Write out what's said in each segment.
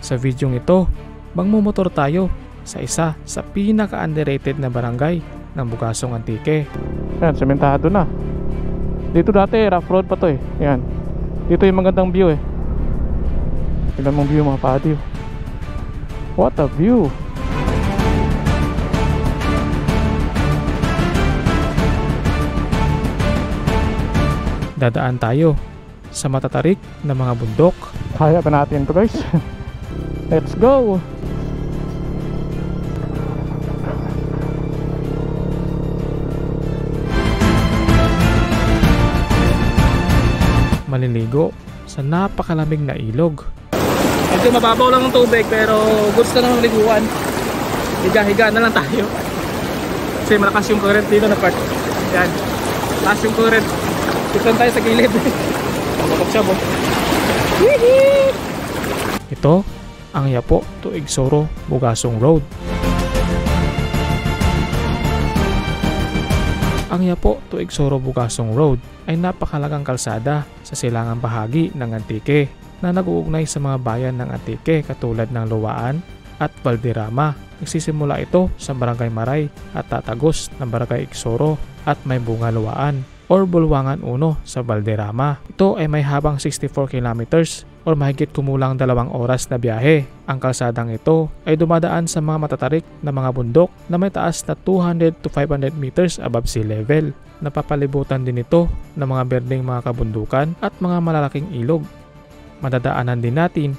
Sa videong ito, magmumotor tayo sa isa sa pinaka-underrated na barangay ng Bugasong Antique. Yan, sementado na. Dito dati, rough road pa to eh. Yan. Dito yung magandang view eh. Tignan mong view mga padi. What a view! Dadaan tayo sa matatarik na mga bundok. Kaya pa natin to guys. Let's go! Maliligo sa napakalamig na ilog. Medyo mababaw lang ng tubig pero goods na ng liguan. Higa-higa na lang tayo. Kasi malakas yung current dito na part. Yan. Malakas yung current. Dito tayo sa gilid. Ito ang Yapo to Igsoro Bugasong Road. Ang Yapo to Igsoro Bugasong Road ay napakalagang kalsada sa silangang bahagi ng Antique na nag-uugnay sa mga bayan ng Antique katulad ng Luwaan at Valderrama. Nagsisimula ito sa Barangay Maray at tatagos ng Barangay Igsoro at May Bunga Luwaan or Bulwangan 1 sa Valderrama. Ito ay may habang 64 kilometers or mahigit kumulang 2 oras na biyahe. Ang kalsadang ito ay dumadaan sa mga matatarik na mga bundok na may taas na 200 to 500 meters above sea level. Napapalibutan din ito ng mga berdeng mga kabundukan at mga malalaking ilog. Madadaanan din natin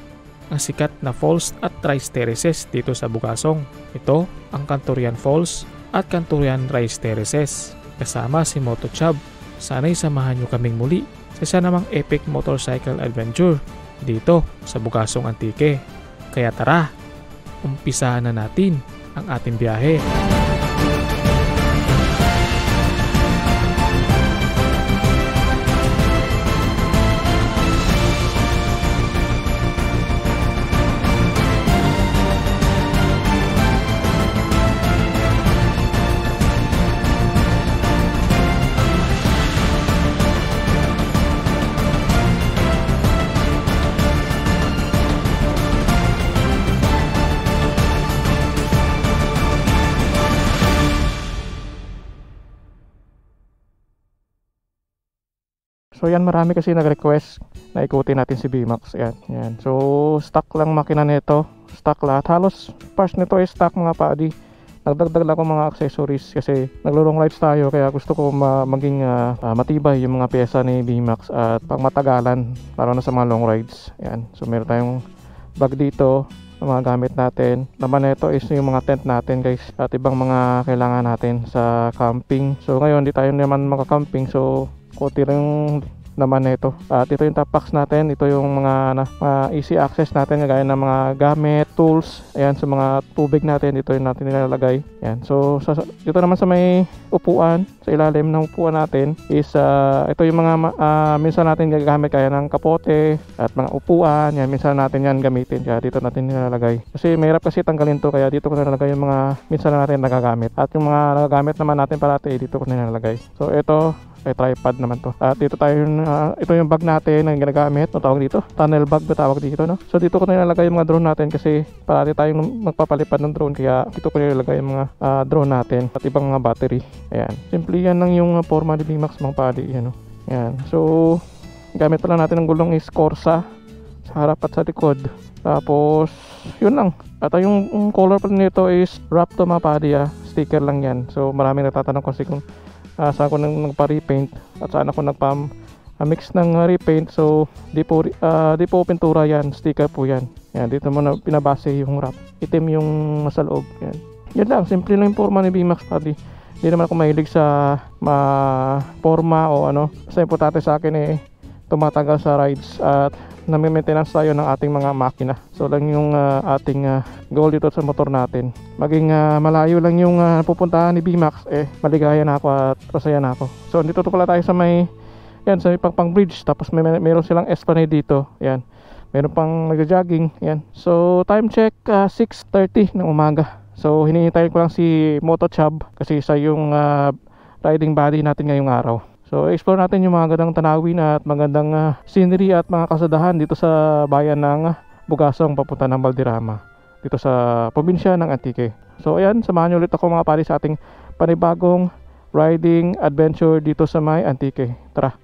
ang sikat na falls at rice terraces dito sa Bugasong. Ito ang Canturian Falls at Canturian Rice Terraces. Kasama si Moto Chub. Sana'y samahan nyo kaming muli sa isa namang epic motorcycle adventure dito sa Bugasong Antique. Kaya tara, umpisahan na natin ang ating biyahe. So yan, marami kasi nag-request na ikutin natin si BMAX. Yan. So stock lang makina nito, stock lahat. Halos parts nito ay stock mga padi. Nagdagdag lang ako mga accessories kasi naglo-long rides tayo kaya gusto ko maging matibay yung mga pyesa ni BMAX at pang matagalan lalo na sa mga long rides. Yan. So meron tayong bag dito ng mga gamit natin. Naman nito is yung mga tent natin guys at ibang mga kailangan natin sa camping. So ngayon di tayo naman maka-camping, so konti lang yung naman nito. At ito yung top box natin. Ito yung mga easy access natin gaya ng mga gamit, tools. Ayan, sa mga tubig natin, ito yung natin nilalagay. Ayan. So dito naman sa may upuan, sa ilalim ng upuan natin is ito yung mga minsan natin gagamit kaya ng kapote at mga upuan. Yan, minsan natin yan gamitin. Kaya dito natin nilalagay. Kasi mahirap kasi tanggalin to, kaya dito ko nilalagay yung mga minsan natin nagagamit. At yung mga nagagamit naman natin parati, dito ko nilalagay. So ito ay tripod naman to. At dito tayo ito yung bag natin na ginagamit. Ano tawag dito? Tunnel bag ba tawag dito, no? So dito ko nilalagay yung mga drone natin kasi parati tayong magpapalipad ng drone, kaya dito ko nilalagay yung mga drone natin at ibang mga battery. Ayan. Simple yan lang yung forma ni BMAX mga padi. Ayan, no? Ayan. So gamit pala natin ng gulong is Corsa sa harap at sa likod. Tapos yun lang. At yung color pala nito is Raptor mga padi. Sticker lang yan. So maraming nagtatanong kasi kung saan ako nagpa-repaint at saan ako nagpa-mix ng repaint. So di po pintura yan, sticker po yan. Yan, dito mo na pinabase yung wrap. Itim yung nasa loob. Yan. Yan lang, simple lang yung forma ni BMAX padi. Hindi naman ako mahilig sa forma o ano. Basta importante sa akin tumatagal sa rides at nami-maintenance tayo ng ating mga makina. So lang yung ating goal dito sa motor natin. Maging malayo lang yung pupuntahan ni BMAX, maligaya na ako at masaya na ako. So dito pala tayo sa may sa may pang bridge, tapos meron silang esplanade dito. Yan. Meron pang nagja-jogging. Yan. So time check 6:30 ng umaga. So hinihintay ko lang si Moto Chub kasi sa yung riding buddy natin ngayong araw. So explore natin yung mga gandang tanawin at magandang scenery at mga kasadahan dito sa bayan ng Bugasong papunta ng Valderrama, dito sa probinsya ng Antique. So ayan, samahan niyo ulit ako mga pare sa ating panibagong riding adventure dito sa may Antique. Tara!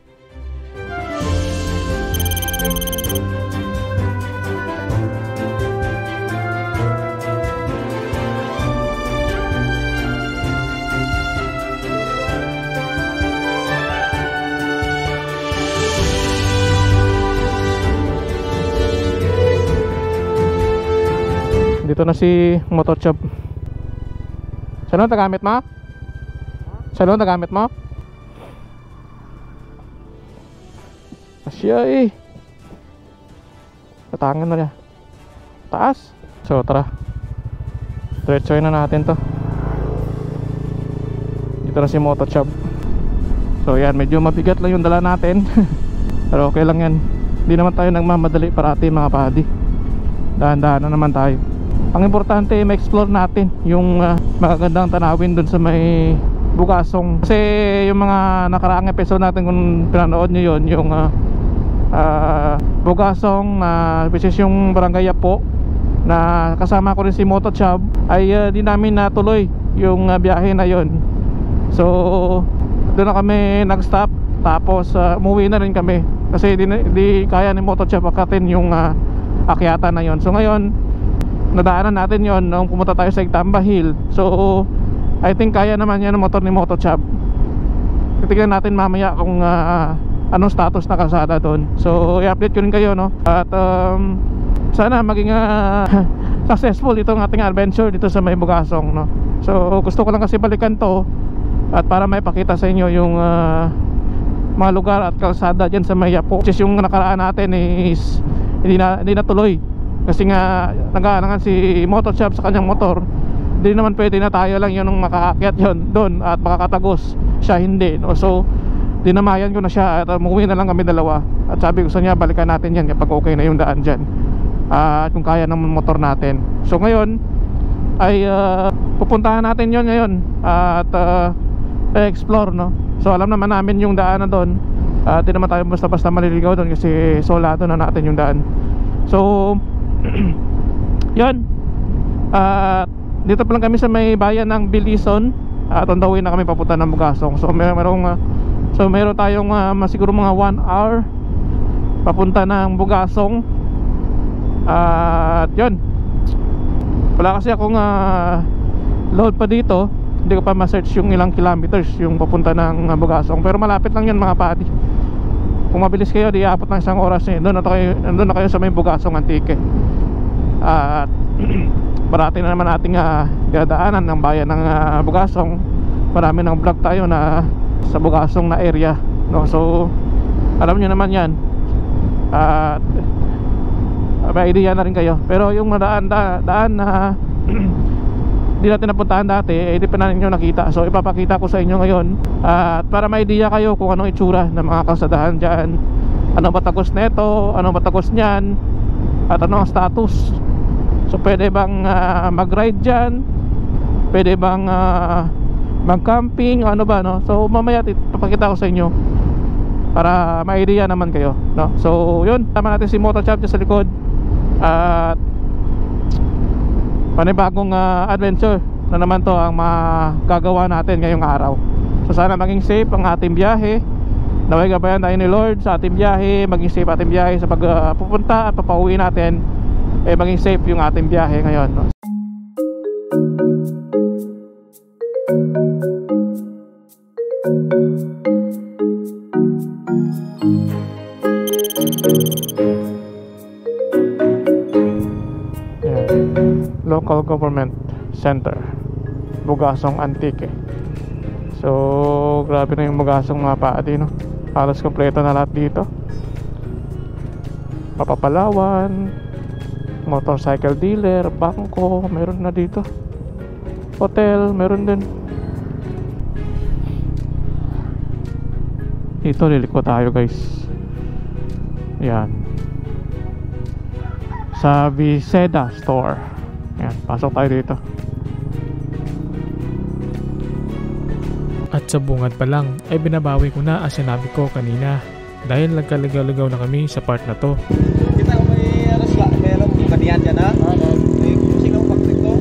Dito na si Motor Chop. Saan ang tagamit mo? Saan ang tagamit mo? Asya eh. Tatangan na niya. Taas. So tara, diretsoin na natin to. Dito na si Motor Chop. So yan, medyo mabigat lang yung dala natin. Pero okay lang yan. Hindi naman tayo nagmamadali parati mga padi. Dahan-dahan na naman tayo. Ang importante ay ma-explore natin yung magagandang tanawin dun sa may Bugasong. Kasi yung mga nakaraang episode natin, kung pinanood nyo yun, yung Bugasong, which is yung Barangay Yapo, na kasama ko rin si Moto Chab, ay di namin natuloy yung biyahe na yun. So doon na kami nag-stop, tapos umuwi na rin kami kasi di kaya ni Moto Chab akatin yung akyata na yun. So ngayon nadaanan natin yon nung pumunta tayo sa Igtamba Hill. So I think kaya naman yan ang motor ni Moto Chab. Titignan natin mamaya kung anong status na kalsada doon. So i-update ko rin kayo, no? At sana maging successful itong ating adventure dito sa may Bugasong, no? So gusto ko lang kasi balikan to at para may pakita sa inyo yung mga lugar at kalsada dyan sa may Yapo. Just yung nakaraan natin is hindi na tuloy kasi nga nag-aanangan si Motor Chab sa kanyang motor. Hindi naman pwede na tayo lang yun nung makaakyat yun doon at makakatagos siya, hindi, no? So dinamayan ko na siya at umuwi na lang kami dalawa. At sabi ko sa niya, balikan natin yan kapag okay na yung daan dyan, at kung kaya ng motor natin. So ngayon ay pupuntahan natin yon ngayon at explore, no? So alam naman namin yung daan na doon, di naman tayo basta-basta maliligaw doon kasi solado na natin yung daan. So yun, dito pa lang kami sa may bayan ng Bilison at on the way na kami papunta ng Bugasong. So meron tayong siguro mga 1 hour papunta ng Bugasong. At yun, wala kasi akong load pa dito. Hindi ko pa ma-search yung ilang kilometers yung papunta ng Bugasong, pero malapit lang yun mga padi. Kung mabilis kayo, di apat ng 1 oras eh. Doon na kayo sa may Bugasong Antique. At parati na naman ating dadaanan ng bayan ng Bugasong. Marami ng vlog tayo na sa Bugasong na area, no? So alam nyo naman yan. At may idea na rin kayo. Pero yung daan na hindi natin napuntahan dati, hindi pa na ninyo nakita. So ipapakita ko sa inyo ngayon, at para may idea kayo kung anong itsura ng mga kalsadahan dyan, anong batagos neto, anong batagos nyan, at anong status. So pwede bang mag-ride dyan, pwede bang mag-camping, ano ba, no? So mamaya ipapakita ko sa inyo para may idea naman kayo, no? So yun, tama natin si Moto Chab sa likod. At panibagong adventure na naman to ang magagawa natin ngayong araw. So sana maging safe ang ating biyahe. Naway gabayan tayo ni Lord sa ating biyahe, maging safe ating biyahe sa pagpupunta at papauwi natin. Maging safe yung ating biyahe ngayon, no? Local Government Center, Bugasong Antique. So grabe na yung Bugasong mga paadi, no? Halos kompleto na lahat dito. Papapalawan, motorcycle dealer, bangko, meron na dito. Hotel, meron din. Dito liliko tayo guys. Yan, sa Viseda Store. Yan, pasok tayo dito. At At sa bungad pa lang ay binabawi ko na ang sinabi ko kanina dahil nagkaligaw-ligaw na kami sa part na to. Kita ko may rasla, mayroong kaniyan dyan ha? May kusing ako bakit ko.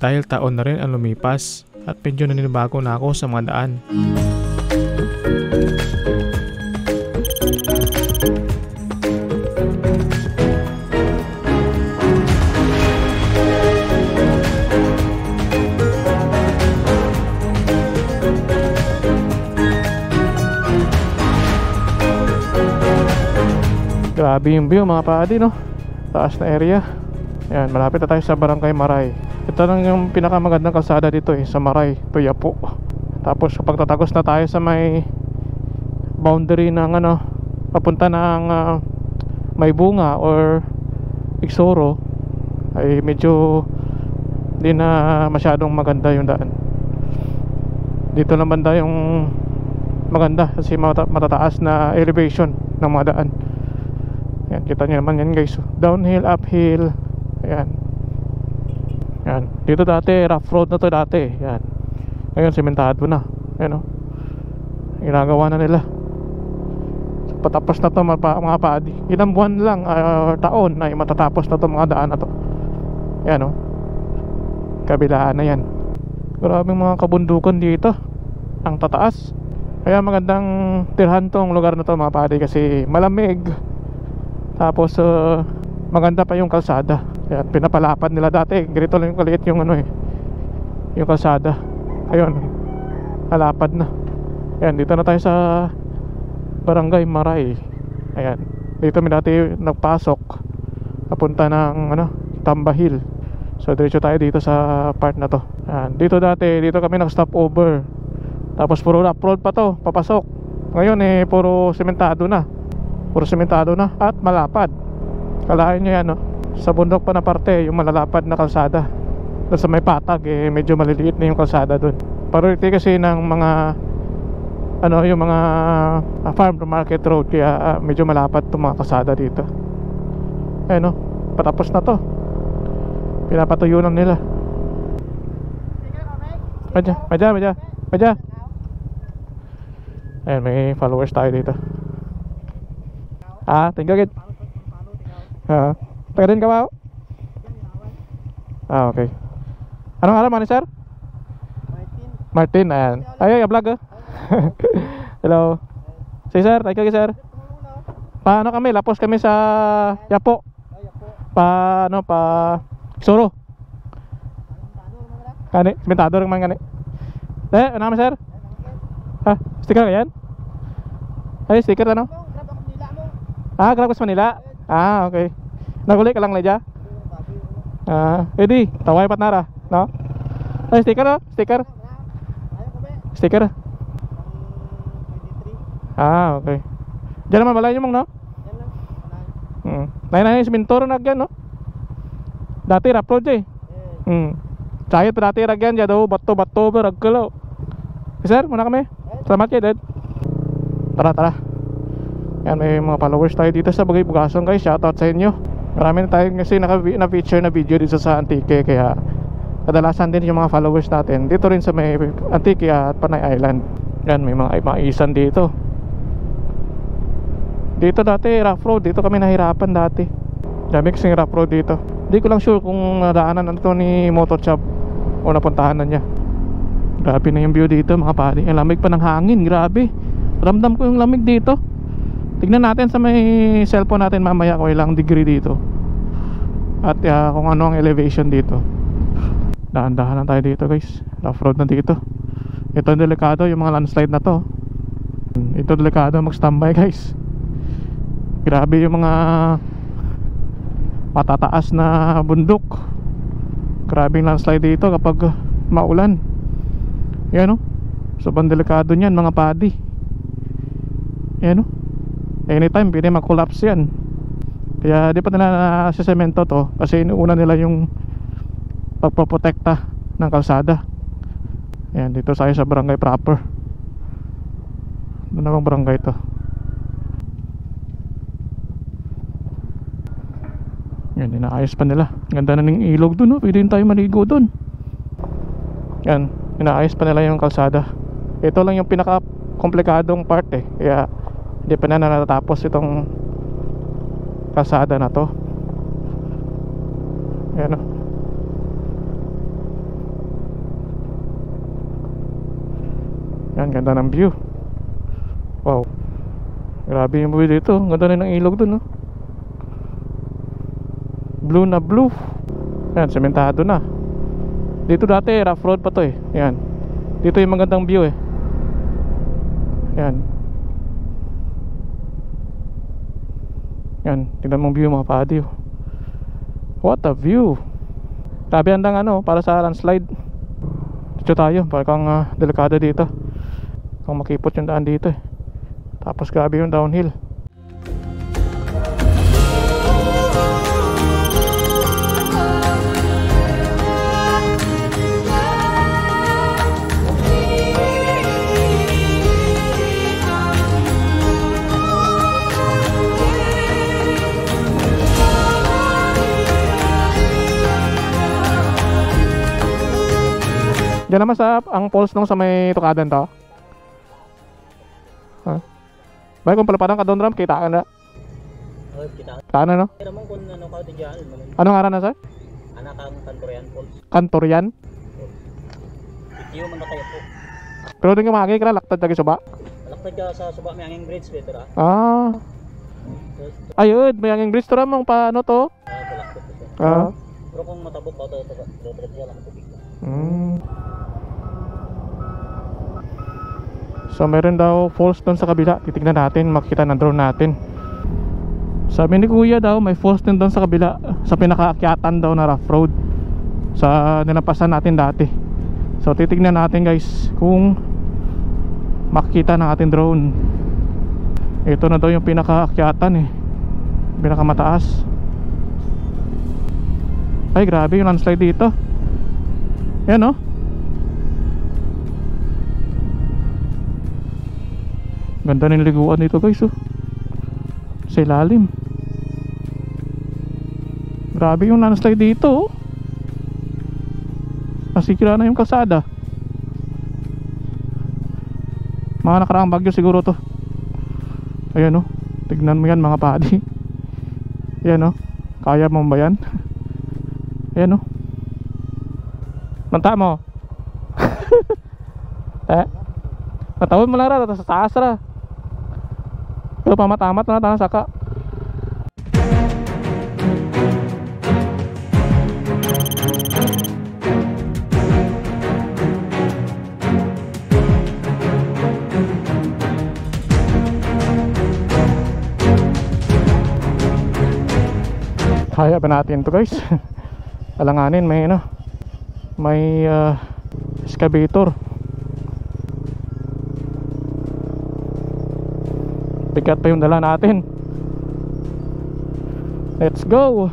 Dahil taon na rin ang lumipas at medyo naninibago na ako sa mga daan. Grabe yung view mga paadi, no? Taas na area. Ayan, malapit na tayo sa Barangay Maray. Ito lang yung pinakamagandang kalsada dito sa Maray, Tuyapo. Tapos kapag tatagos na tayo sa may boundary ng papunta ng May Bunga or Igsoro, ay medyo di na masyadong maganda yung daan. Dito lang banda yung maganda kasi matataas na elevation ng mga daan. Ayan, kita nyo naman yan guys. Downhill, uphill. Ayan. Ayan. Dito dati, rough road na to dati. Ayan. Ngayon, sementado na. Ayan o. Ginagawa na nila. So, patapos na to mga paadi. Ilang buwan lang, taon ay matatapos na to mga daan na to. Ayan o. Kabilaan na yan. Maraming mga kabundukan dito. Ang tataas. Kaya magandang tirhan tong lugar na to mga paadi kasi malamig. Tapos maganda pa yung kalsada. Kaya pinapalapad nila dati. Ganito lang yung kaliit yung yung kalsada. Ayun, halapad na. Ayan, dito na tayo sa Barangay Maray. Ayan, dito may dati nagpasok papunta ng Tambahil. So diretso tayo dito sa part na to. Ayan, dito kami nag-stop over. Tapos puro road pa to, papasok. Ngayon puro sementado na. At malapad. Kalahin nyo yan sa bundok pa na parte, yung malalapad na kalsada. Doon sa may patag medyo maliliit na yung kalsada doon. Priority kasi ng mga yung mga farm to market road, kaya medyo malapad itong mga kalsada dito. Ayun patapos na to. Pinapatuyo lang nila. Madya. Ayun, may followers tayo dito. Thank you agad. Taga din ka ba? Okay. Anong alam ni sir? Martin, ayan. Ay, vlog Hello. Si sir, thank you sir. Paano kami? Lapos kami sa Yapo. Pa Soro. Kani, sementado rin man kani. Ano kami sir? Sticker ka yan? Ay, sticker Grab ko sa Manila. Okay. Naguli ka lang Leja? Edi, taway patnara, no? Ay, sticker Sticker. Okay. Diyan naman balay nyo mong, no? Nay simintoro na agyan, no? Dati rap road Sayot pa dati ragyan dyan daw, bato beragkalaw. Sir, muna kami. Salamat kayo, Dad. Tara. Yan, may mga followers tayo dito sa Bagay Bugason guys. Shoutout sa inyo. Marami na tayo kasi na-feature na video dito sa Antique. Kaya kadalasan din yung mga followers natin dito rin sa may Antique at Panay Island. Yan, may mga isan dito. Dito dati rough road. Dito kami nahirapan dati. Dami kasing rough road dito. Hindi ko lang sure kung nadaanan na ito ni Motochop o napuntahan na niya. Grabe na yung view dito mga pari. Ang lamig pa ng hangin, grabe. Ramdam ko yung lamig dito. Tignan natin sa may cellphone natin mamaya kung ilang degree dito. At kung ano ang elevation dito. Dahan-dahan lang tayo dito guys. Rough road na dito. Ito delikado yung mga landslide na to. Ito delikado mag-standby guys. Grabe yung mga matataas na bundok. Grabing landslide dito kapag maulan. Yan sobrang delikado niyan mga padi. Yan anytime pwede mag-collapse yan. Kaya di pa nila sa semento to kasi inuuna nila yung pagpoprotekta ng kalsada. Ayan, dito tayo sa barangay proper. Ano namang barangay to? Yan, inaayos pa nila. Ganda na ng ilog dun, pwede tayo maligo dun. Yan, inaayos pa nila yung kalsada. Ito lang yung pinaka komplikadong part eh, kaya hindi pa na natatapos itong kalsada na to. Yan o. Yan, ganda ng view. Wow, grabe yung view dito. Ganda na ng ilog dun, no? Blue na blue. Yan, sementado na. Dito dati rough road pa to eh. Yan, dito yung magandang view eh. Yan. Yan, tingnan mong view mga padi. What a view. Grabe handang ano, para sa landslide. Dito tayo, parang delikado dito. Kung makipot yung daan dito eh. Tapos grabe yung downhill. Diyan naman sa ang falls nung sa may tukadan to. Ha? Bay kung palapadan ka doon ram, kita ka na. Oh, kita. Kaan na no? Pero mo kung ano ka ti diyan. Anong ngaran na sir? Anak ang Kantorian Falls. Kantorian? Itiyo man na kayo po. Pero din ka makakay ka laktad lagi suba? Laktad ka sa suba may angin bridge better ah. Ah. Ayun, may angin bridge to ramang paano to? Laktad to siya. Ah. Pero kung matabok ka to diyan lang tubig. So meron daw falls doon sa kabila. Titignan natin, makikita ng drone natin. Sabi ni kuya daw may falls din doon sa kabila, sa pinakaakyatan daw na rough road sa nilampasan natin dati. So titignan natin guys kung makikita ng ating drone. Ito na daw yung pinakaakyatan eh, pinakamataas. Ay grabe yung landslide dito. Yan oh. Ganda ng liguan dito guys oh. Sa ilalim. Grabe yung landslide dito oh. Nasikira na yung kalsada. Mga nakaraang bagyo siguro to. Ayan oh. Tignan mo yan mga padi. Ayan oh. Kaya mo ba yan? Ayan oh. Manta mo. Matawid mo lang ra sa taas ra. Pero pamatamat na tayo saka. Kaya ba natin to guys? Alanganin may ano, may excavator. Bigat pa yung dala natin. Let's go.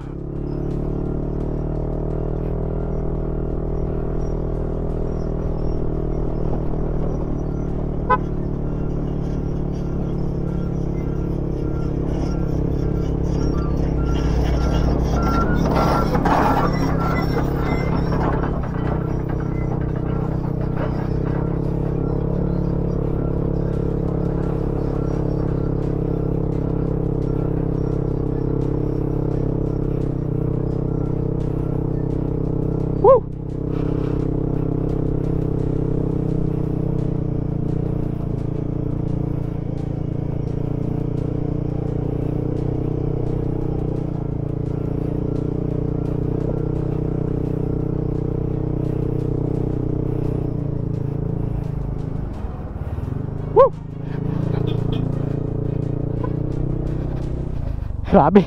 Grabe.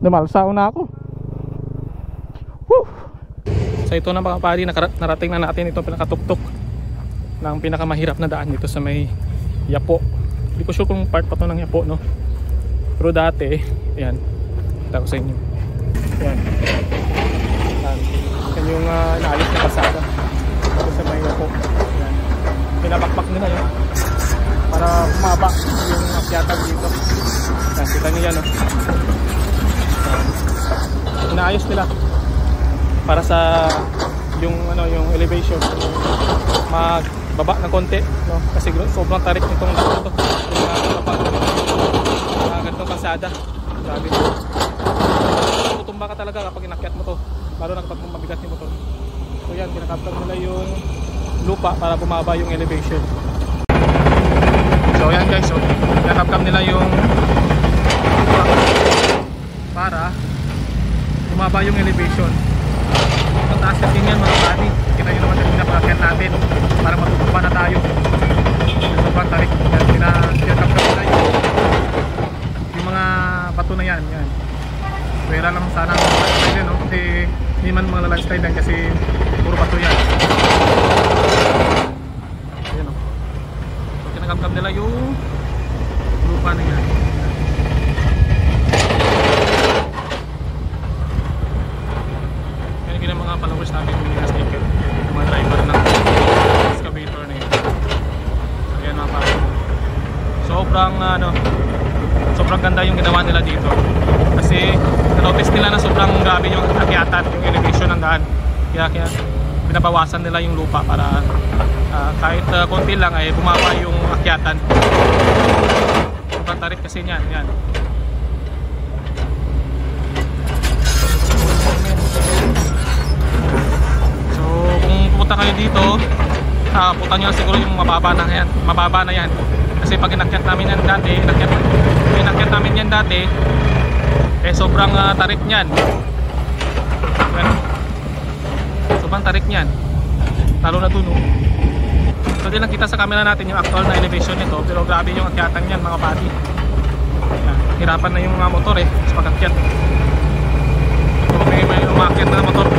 Dumalsaw na ako. Woo! So ito na mga pari, narating na natin itong pinakatuktok ng pinakamahirap na daan dito sa may Yapo. Hindi ko sure kung part pa to ng Yapo no. Pero dati, ayan, kita ko sa inyo. Ayan. Yan yung naalis na pasada dito sa may Yapo. Ayan. Pinabakbak nila yun para umaba yung akyatan dito. Yan, kita niyo yan, no? Inaayos nila para sa yung yung elevation magbaba ng konti, no? Kasi sobrang tarik nitong dako to. Ganitong kalsada. Grabe. Tutumba ka talaga kapag inakyat mo to. Lalo na kapag mabigat yung motor. So yan, kinakaptang nila yung lupa para bumaba yung elevation. So yan guys, so kinakaptang nila yung lupa para bumaba yung elevation. Ang taas kasi yan mga buddy. Kita nyo naman yung pinapakyan natin para matutumba na tayo. Sobrang tarik. Yan, kinakaptang nila yung mga bato na yan. Yan. Pwera lang sana ang landslide yan, no? Kasi hindi man mga landslide yan kasi puro bato yan. Ayan, no? So kinakaptang nila yung lupa na yan. Yan ang mga followers natin yung mga sticker, yung mga driver ng excavator na yun. So yan mga pare. Sobrang ganda yung ginawa nila dito. Kasi na-notice nila na sobrang grabe yung akyatan, yung elevation ng daan. Kaya binabawasan nila yung lupa para kahit konti lang ay bumaba yung akyatan. Sobrang tarik kasi niyan. Yan. So kung pupunta kayo dito, punta nyo siguro yung mababa na yan. Kasi pag inakyat namin yan dati, sobrang tarik niyan. Sobrang tarik niyan. Lalo na dun. So di lang kita sa camera natin yung actual na elevation nito, pero grabe yung akyatan niyan mga buddy. Hirapan na yung mga motor sa pag-akyat. So may umakyat na motor.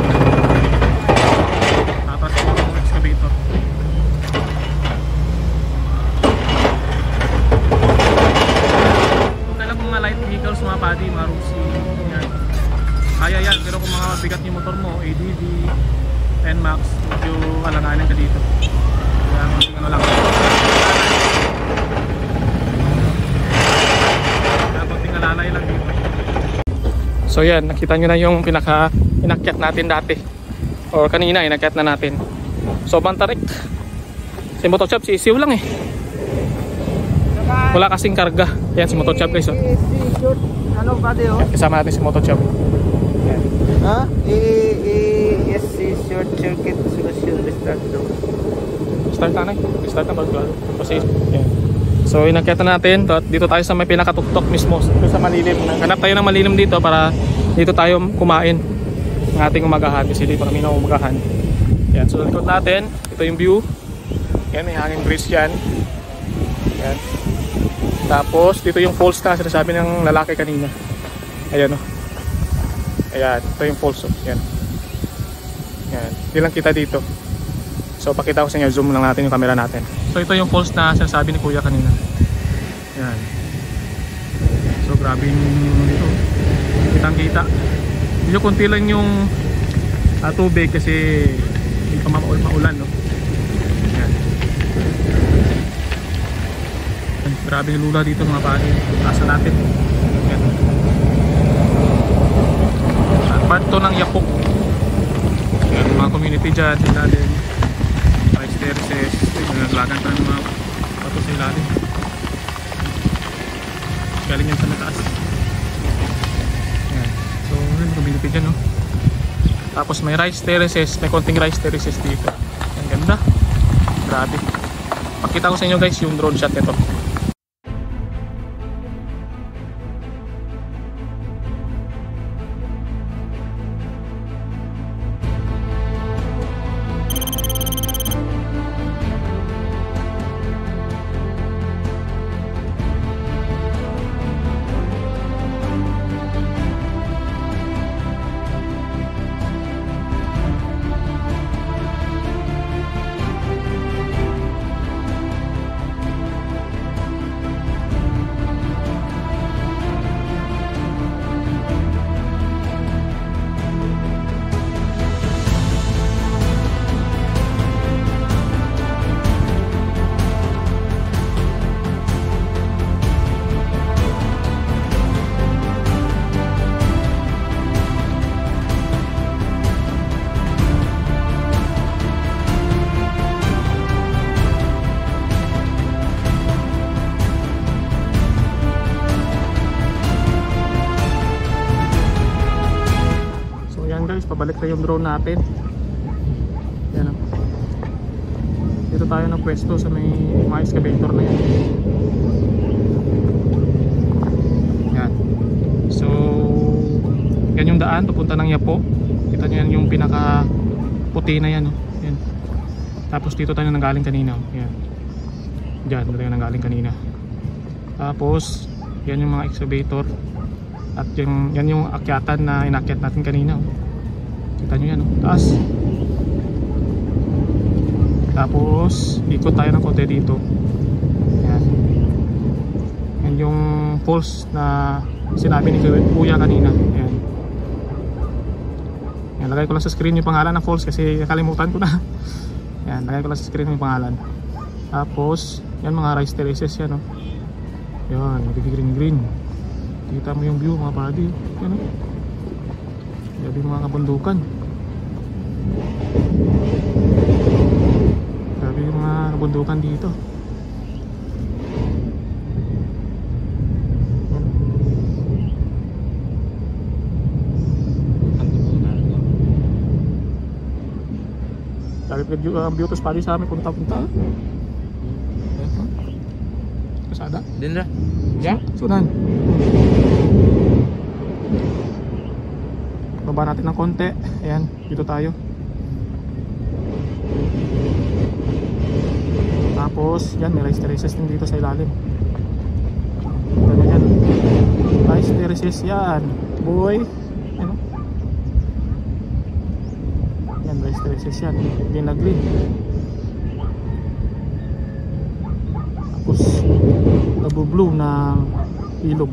Tapos yung excavator. Light vehicles mga buddy, marusi yan. Kaya yan, pero kung mga bigat yung motor mo, ADV, NMAX, medyo alanganin ka dito. Kaya ano lang, konting alalay lang dito. So yan, nakita nyo na yung inakyat natin dati, or kanina inakyat na natin. So bantarik si Motochop, si isiw lang wala kasing karga. Yan si Motochop guys. Ano ba diyo? Kasama natin si Motochop. Ha? ESC short circuit solution restart daw. Start na restart na bago. Kasi yan. So inakyat na natin. Dito tayo sa may pinakatuktok mismo, dito sa malilim. Hanap tayo ng malilim dito para dito tayo kumain ng ating umagahan. Kasi dito kami na umagahan. Yan. So likod natin, ito yung view. Yan, may hanging breeze yan. Yan. Tapos dito yung falls na sinasabi ng lalaki kanina. Ayan o. Ayan, ito yung falls. Yan. Yan. Hindi lang kita dito. So pakita ko sa inyo, zoom lang natin yung camera natin. So ito yung falls na sinasabi ni kuya kanina. Yan. So grabe yung dito. Kitang kita. Medyo konti lang yung tubig kasi hindi pa maulan, no? Yan. Grabe yung lula dito mga pari. Asa natin. Yan. Part to ng Yapok. Yan, mga community dyan sa ilalim. Rice terraces. Naglagan pa ng mga bato sa ilalim. Galing yan sa mataas. Yan. So yun, community dyan, no? Tapos may rice terraces. May konting rice terraces dito. Ang ganda. Grabe. Pakita ko sa inyo guys yung drone shot nito. pabalik na yung drone natin. Yan o. Dito tayo ng pwesto sa may mga excavator na yan. Yan. So yan yung daan papunta ng Yapo. Kita nyo yan yung pinaka puti na yan, yan. Tapos dito tayo nanggaling kanina, yan. Diyan tayo nanggaling kanina. Tapos yan yung mga excavator. At yan yung akyatan na inakyat natin kanina. Kita nyo yan, taas. Tapos ikot tayo ng konti dito. Yan. Yan yung falls na sinabi ni Kuya kanina. Yan. Yan, lagay ko lang sa screen yung pangalan ng falls kasi nakalimutan ko na. Yan, lagay ko lang sa screen yung pangalan. Tapos yan mga rice terraces yan, yan, nagiging green. Kita mo yung view mga buddy. Yan, grabe mga kabundukan. Grabe yung mga kabundukan dito. Ang beauty spot sa amin, punta-punta. Kasada? Din ra. Ya? Sunan. Baba natin ng konti. Ayan, dito tayo. Tapos, yan, may rice terraces din dito sa ilalim. Ano yan? Rice terraces yan. Boy. Ano? Yan, rice terraces yan. Green na green. Tapos nagbo-blue na ilog.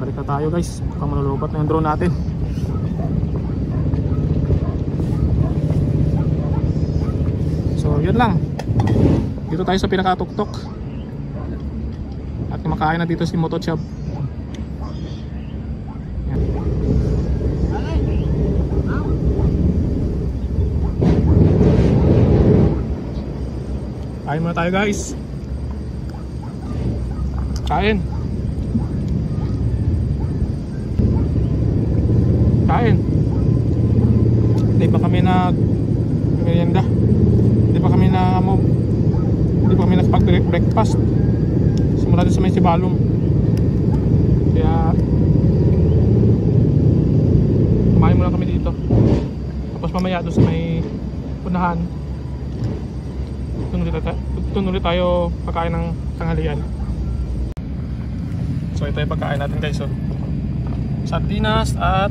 Balik na tayo guys. Mukhang malulubat na yung drone natin. So yun lang. Dito tayo sa pinakatuktok. At kumakain na dito si Motochab. Kain muna tayo guys. Kain. Kain. Hindi pa kami merienda. Hindi pa kami hindi pa kami nagpag-breakfast. Simula doon sa may Sibalom. Kaya kumain muna kami dito. Tapos mamaya doon sa may punahan doon ulit tayo pagkain ng tanghalian. So ito yung pagkain natin guys, sardinas at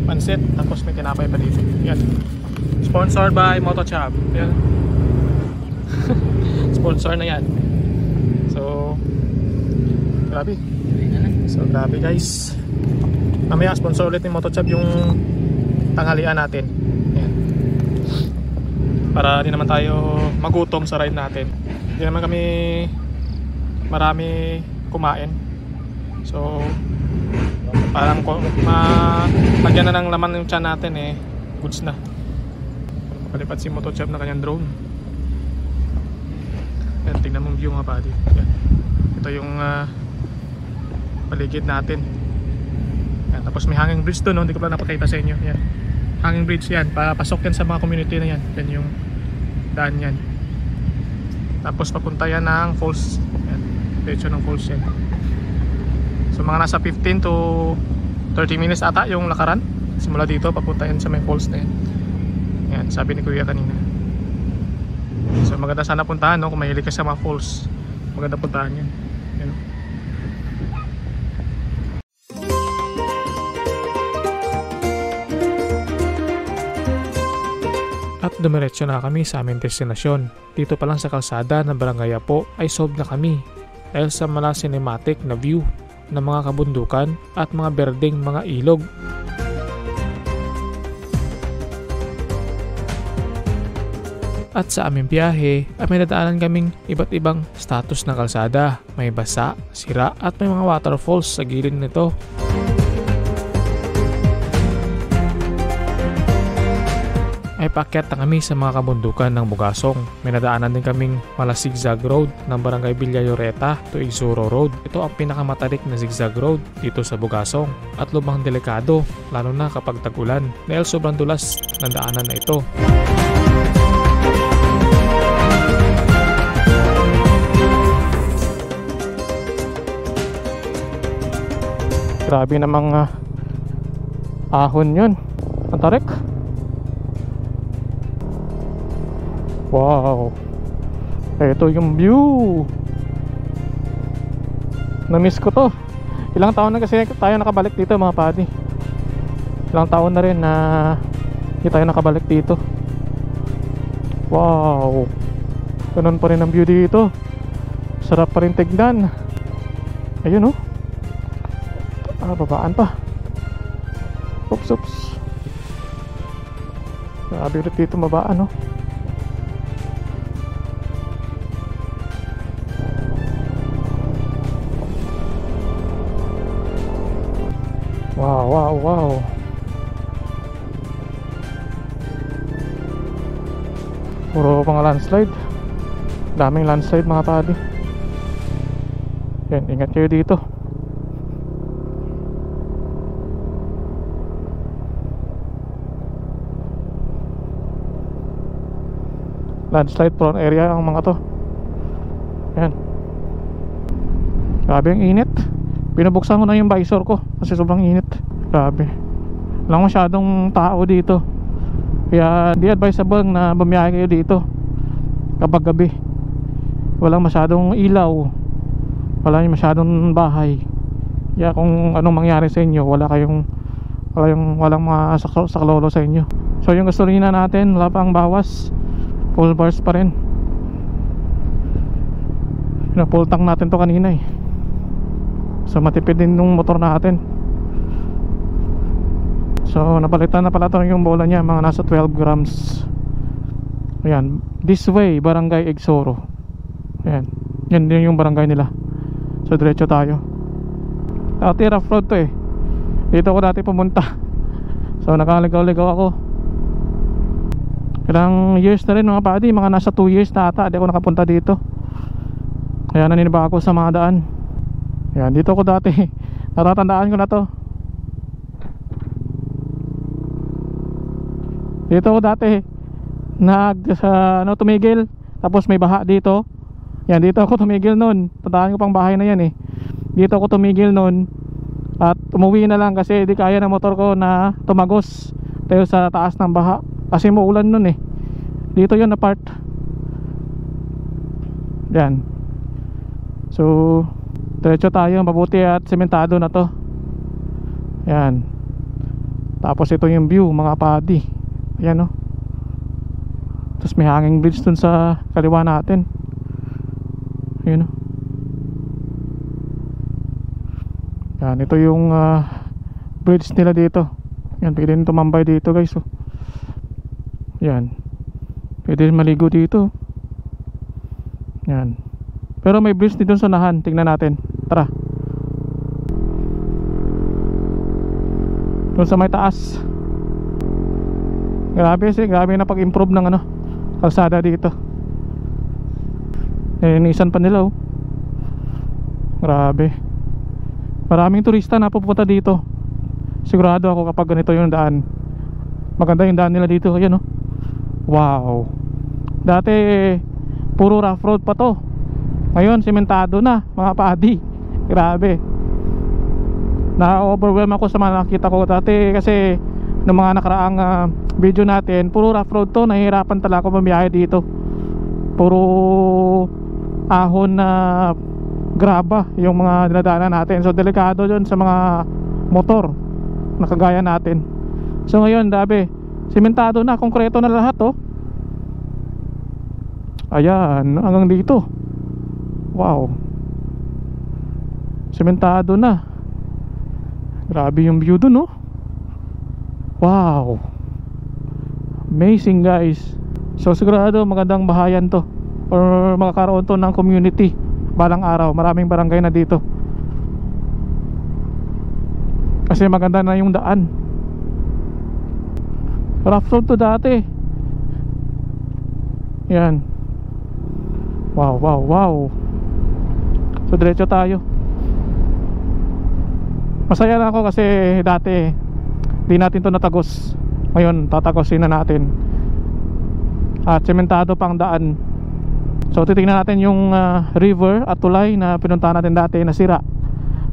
pansit, tapos may tinapay pa dito. Yan, sponsored by Motochab. Yan. Sponsor na yan. So grabe. So grabe guys. Mamaya sponsor ulit ni Motochab yung tanghalian natin. Yan. Para di naman tayo magutom sa ride natin. Hindi naman kami marami kumain. So parang lagyan na ng laman yung tiyan natin goods na. Palipad si Motochab na kanyang drone. Yan, tingnan mo yung view mga buddy. Yan. Ito yung paligid natin. Yan, tapos may hanging bridge doon, hindi ko pala napakita sa inyo. Yan. Hanging bridge yan, papasok yan sa mga community na yan. Yan yung daan yan. Tapos papunta yan ng falls. Yan, diretso ng falls yan. So mga nasa 15 to 30 minutes ata yung lakaran. Simula dito papunta yan sa may falls na yan. Yan, sabi ni Kuya kanina. So maganda sana puntahan, kung mahilig ka sa mga falls. Maganda puntahan yan. Yan. At dumiretso na kami sa aming destinasyon. Dito pa lang sa kalsada ng Barangay Yapo ay sold na kami dahil sa mala cinematic na view ng mga kabundukan at mga berdeng mga ilog. At sa aming biyahe ay may dadaanan kaming iba't ibang status ng kalsada. May basa, sira at may mga waterfalls sa gilid nito. Ay Paakyat na kami sa mga kabundukan ng Bugasong. May nadaanan din kaming mala zigzag road ng Barangay Villa Lloreta to Igsuro Road. Ito ang pinakamatarik na zigzag road dito sa Bugasong at lubhang delikado lalo na kapag tag-ulan dahil sobrang dulas ng daanan na ito. Grabe namang ahon yun. Ang tarik. Wow. Ito yung view. Na-miss ko to. Ilang taon na kasi tayo nakabalik dito mga padi. Ilang taon na rin na hindi tayo nakabalik dito. Wow. Ganun pa rin ang view dito. Sarap pa rin tignan. Ayun oh. Babaan pa. Oops, oops. Grabe ulit dito mabaan oh. Wow, wow, wow. Puro mga landslide. Daming landslide mga padi. Yan, ingat kayo dito. Landslide prone area ang mga to. Yan. Grabe ang init. Pinabuksan ko na yung visor ko kasi sobrang init. Grabe. Walang masyadong tao dito. Kaya di advisable na bumiyahe kayo dito kapag gabi. Walang masyadong ilaw. Walang masyadong bahay. Kaya kung anong mangyari sa inyo, walang mga saklolo sa inyo. So yung gasolina natin, wala pang bawas. Full bars pa rin. Full tank natin to kanina eh. So matipid din yung motor natin. So napalitan na pala ito yung bola niya, mga nasa 12 grams. Ayan, this way Barangay Igsuro. Ayan, yan din yung barangay nila. So diretso tayo. Dati rough road to eh. Dito ako dati pumunta. So nakaligaw-ligaw ako. Ilang years na rin mga padi, mga nasa 2 years na ata di ako nakapunta dito. Kaya naniniba ako sa mga daan. Ayan, dito ako dati. Natatandaan ko na to. Dito ako dati tumigil. Tapos may baha dito. Yan, dito ako tumigil nun. Tandaan ko pang bahay na yan eh. Dito ako tumigil nun. At umuwi na lang kasi di kaya ng motor ko na tumagos dahil sa taas ng baha. Kasi maulan nun eh. Dito yun na part. Yan. So diretso tayo, mabuti at sementado na to. Yan. Tapos ito yung view mga padi. Ayan o. Tapos may hanging bridge dun sa kaliwa natin. Ayan o. Yan, ito yung bridge nila dito. Yan, pwede rin tumambay dito guys oh. Yan. Pwede rin maligo dito. Yan. Pero may bridge dito sa unahan. Tingnan natin. Tara. Doon sa may taas. Grabe na pag-improve ng kalsada dito. Nilinisan pa nila oh. Grabe. Maraming turista na pupunta dito. Sigurado ako kapag ganito yung daan. Maganda yung daan nila dito. Ayan oh. Wow. Dati puro rough road pa to. Ngayon sementado na mga padi. Grabe. Na-overwhelm ako sa mga nakita ko dati kasi ng mga nakaraang video natin, puro rough road to. Nahihirapan talaga ako bumiyahe dito. Puro ahon na graba yung mga dinadaanan natin. So delikado dyan sa mga motor na kagaya natin. So ngayon dabi, sementado na, konkreto na lahat oh. Ayan, hanggang dito. Wow. Sementado na. Grabe yung view dun oh. Wow. Amazing guys. So sigurado magandang bahayan to, or makakaroon to ng community balang araw. Maraming barangay na dito kasi maganda na yung daan. Rough road to dati. Yan. Wow, wow, wow. So diretso tayo. Masaya na ako kasi dati di natin to natagos. Ngayon tatagosin na natin. At sementado pang daan. So titingnan natin yung river at tulay na pinuntahan natin dati na sira.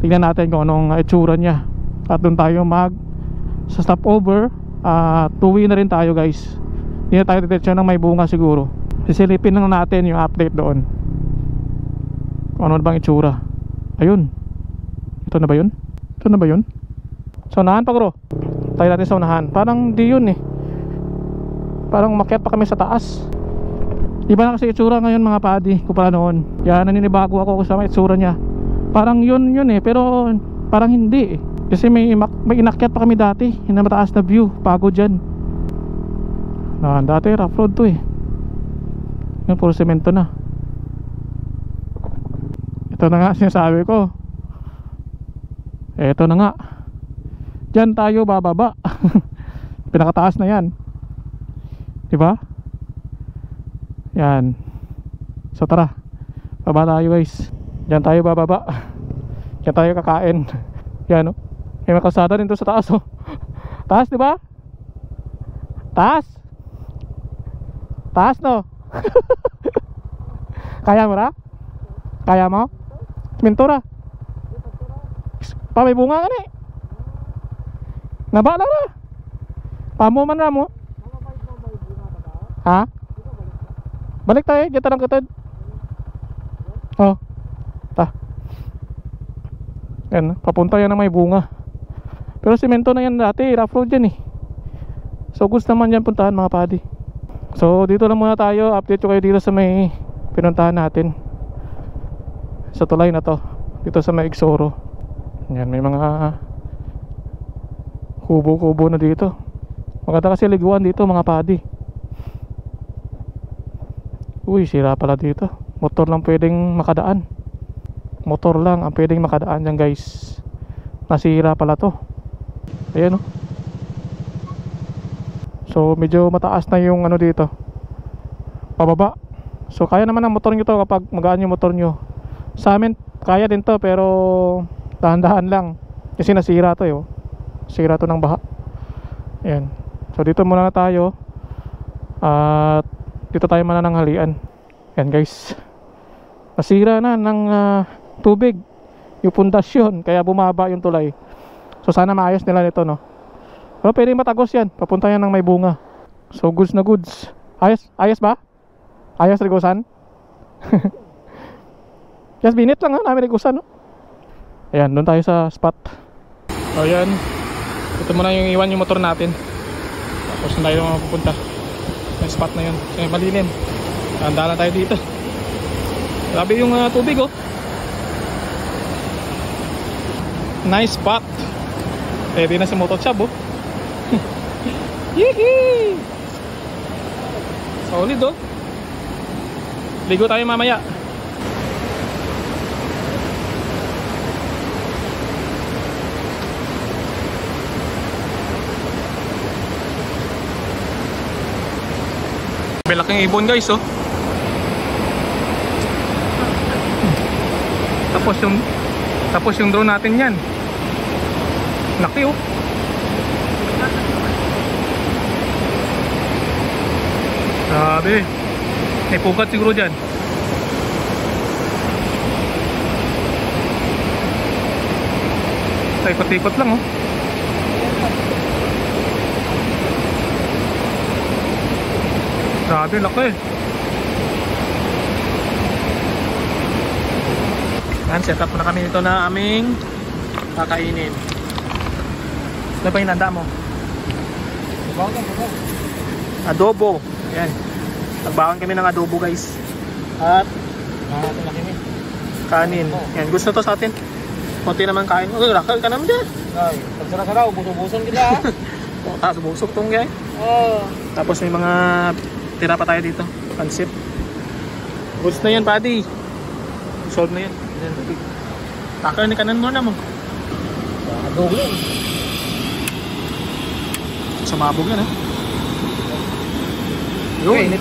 Tingnan natin kung anong itsura niya. At doon tayo sa stopover. Tuwi na rin tayo guys. Hindi na tayo diretso ng may bunga siguro. Sisilipin lang natin yung update doon. Kung ano bang itsura. Ayun. Ito na ba yun? Ito na ba yun? Sa unahan pa bro. Tayo natin sa unahan. Parang di yun eh. Parang makyat pa kami sa taas. Iba na kasi itsura ngayon mga padi kumpara noon. Yan, naninibago ako sa itsura niya. Parang yun eh. Pero parang hindi eh. Kasi may inakyat pa kami dati. Yung mataas na view. Pagod dyan. Dati rough road to eh. Yung puro semento na. Ito na nga sinasabi ko. Ito na nga. Diyan tayo bababa. Pinakataas na yan. Diba? Yan. So tara. Baba tayo guys. Diyan tayo bababa. Diyan tayo kakain. Yan o. May kalsada rin to sa taas o. Taas diba? Taas. Taas no. Kaya mo na? Kaya mo? Mintura. Pa may bunga ka ni. Naba lang na. Pamuman na mo. Ha? Balik tayo. Diyan tarang katad. Oh. Ta. Yan. Papunta yan na may bunga. Pero simento na yan dati. Rough road yan eh. So gusto naman yan puntahan mga padi. So dito lang muna tayo. Update ko kayo dito sa may pinuntahan natin. Sa tulay na to. Dito sa may Igsoro. Yan, may mga kubo-kubo na dito. Maganda kasi liguan dito mga padi. Uy, sira pala dito. Motor lang pwedeng makadaan. Motor lang ang pwedeng makadaan dyan guys. Nasira pala to. Ayan o. So medyo mataas na yung ano dito. Pababa. So kaya naman ang motor nyo to kapag magaan yung motor nyo. Sa amin kaya din to pero dahan-dahan lang. Kasi nasira to eh. Sira to ng baha. Ayan. So dito muna na tayo. At dito tayo manananghalian. Ayan guys. Nasira na ng tubig yung pundasyon. Kaya bumaba yung tulay. So sana maayos nila nito no. Pero pwede matagos yan. Papunta yan ng may bunga. So goods na goods. Ayos ba? Ayos rigusan? Just binit lang ha, namin rigusan no? Ayan, doon tayo sa spot. O yan. Ito muna yung iwan yung motor natin. Tapos na tayo mapupunta. Yung spot na yun. Yung malilim. Tandaan na tayo dito. Grabe yung tubig oh. Nice spot. Ready na si Motochab oh. Yee! Solid oh. Ligo tayo mamaya. May laking ibon guys oh. Tapos yung drone natin yan. Laki oh. Grabe. May pugat siguro dyan. Ikot-ikot lang oh. Grabe, laki. Yan, set up na kami nito na aming kakainin. Ano ba yung nanda mo? Adobo. Yan. Nagbaon kami ng adobo guys. At kanin. Yan, gusto to sa atin. Kunti naman kain. Okay, lakal ka naman dyan. Ay, pagsara-sara, ubus-ubuson kita ha. Tapos busog tong guy. Tapos may mga tira pa tayo dito. Pansip. Goods na yan, buddy. Solve na yan. Takal ni kanan mo na mo. Adobo. Sumabog yan ha. Yun.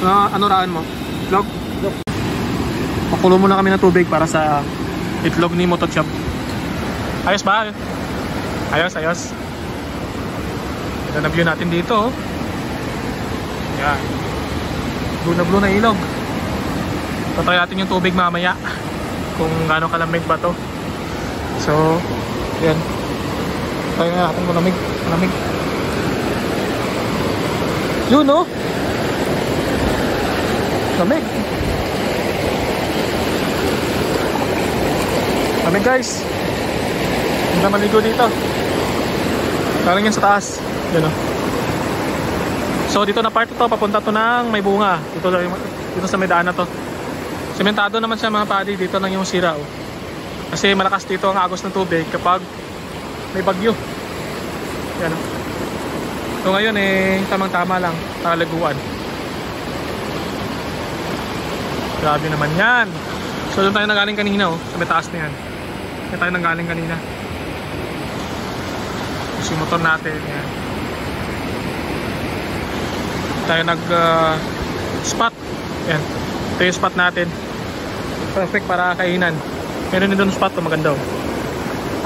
Ano raan mo? Itlog? Pakulo muna kami ng tubig para sa itlog ni Motochop. Ayos ba? Ayos, ayos. Ito na view natin dito. Yan. Blue na blue na ilog. Tatry natin yung tubig mamaya. Kung gaano kalamig ba to. So, yan. Try na natin kung lamig. Lamig. Yun, no? Lamig. Lamig, guys. Hindi na maligo dito. Galing yan sa taas. Yan, no? So, dito na part ito. Papunta to ng may bunga. Dito sa may daan na to. Sementado naman siya mga padi. Dito lang yung sira, oh. Kasi malakas dito ang agos ng tubig kapag may bagyo. Yan, oh. So ngayon tamang-tama lang, talaguan. Grabe naman yan. So doon tayo nanggaling kanina, oh, sa may taas na yan. Doon tayo nanggaling kanina. Kasi motor natin, yan. Tayo spot. Yan. Ito yung spot natin. Perfect para kainan. Meron din doon spot, oh, maganda, oh.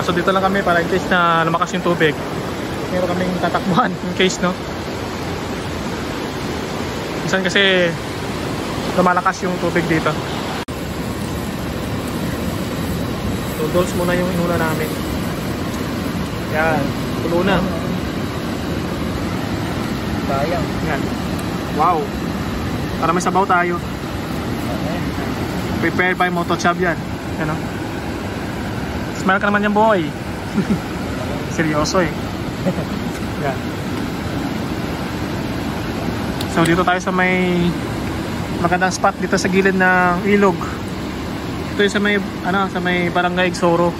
So dito lang kami para in case na lumakas yung tubig. Meron kaming tatakbuhan in case, no? Minsan kasi lumalakas yung tubig dito. So dolls muna yung inuna namin. Yan, tulo na. Sayang. Yan. Wow. Para may sabaw tayo. Prepared by Motochop yan. Yan, no? Smile ka naman yan, boy. Seryoso, eh. Yan. So dito tayo sa may magandang spot dito sa gilid ng ilog. Ito yung sa may sa may barangay Igsoro.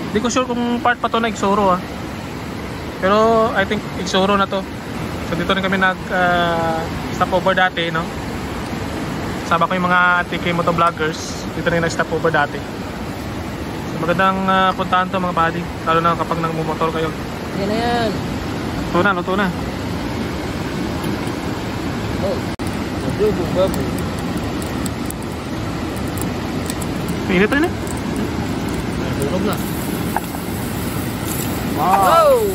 Hindi ko sure kung part pa to na Igsoro, ah. Pero I think Igsoro na to. So dito rin kami nag stop over dati, no? Sama ko yung mga TK motovloggers. Dito rin nag stop over dati. So magandang puntahan to mga buddy, lalo na kapag nagmumotor kayo. Yan na yan. Luto na. Oh, babu. Mainit rin, eh. Tulog na. Wow.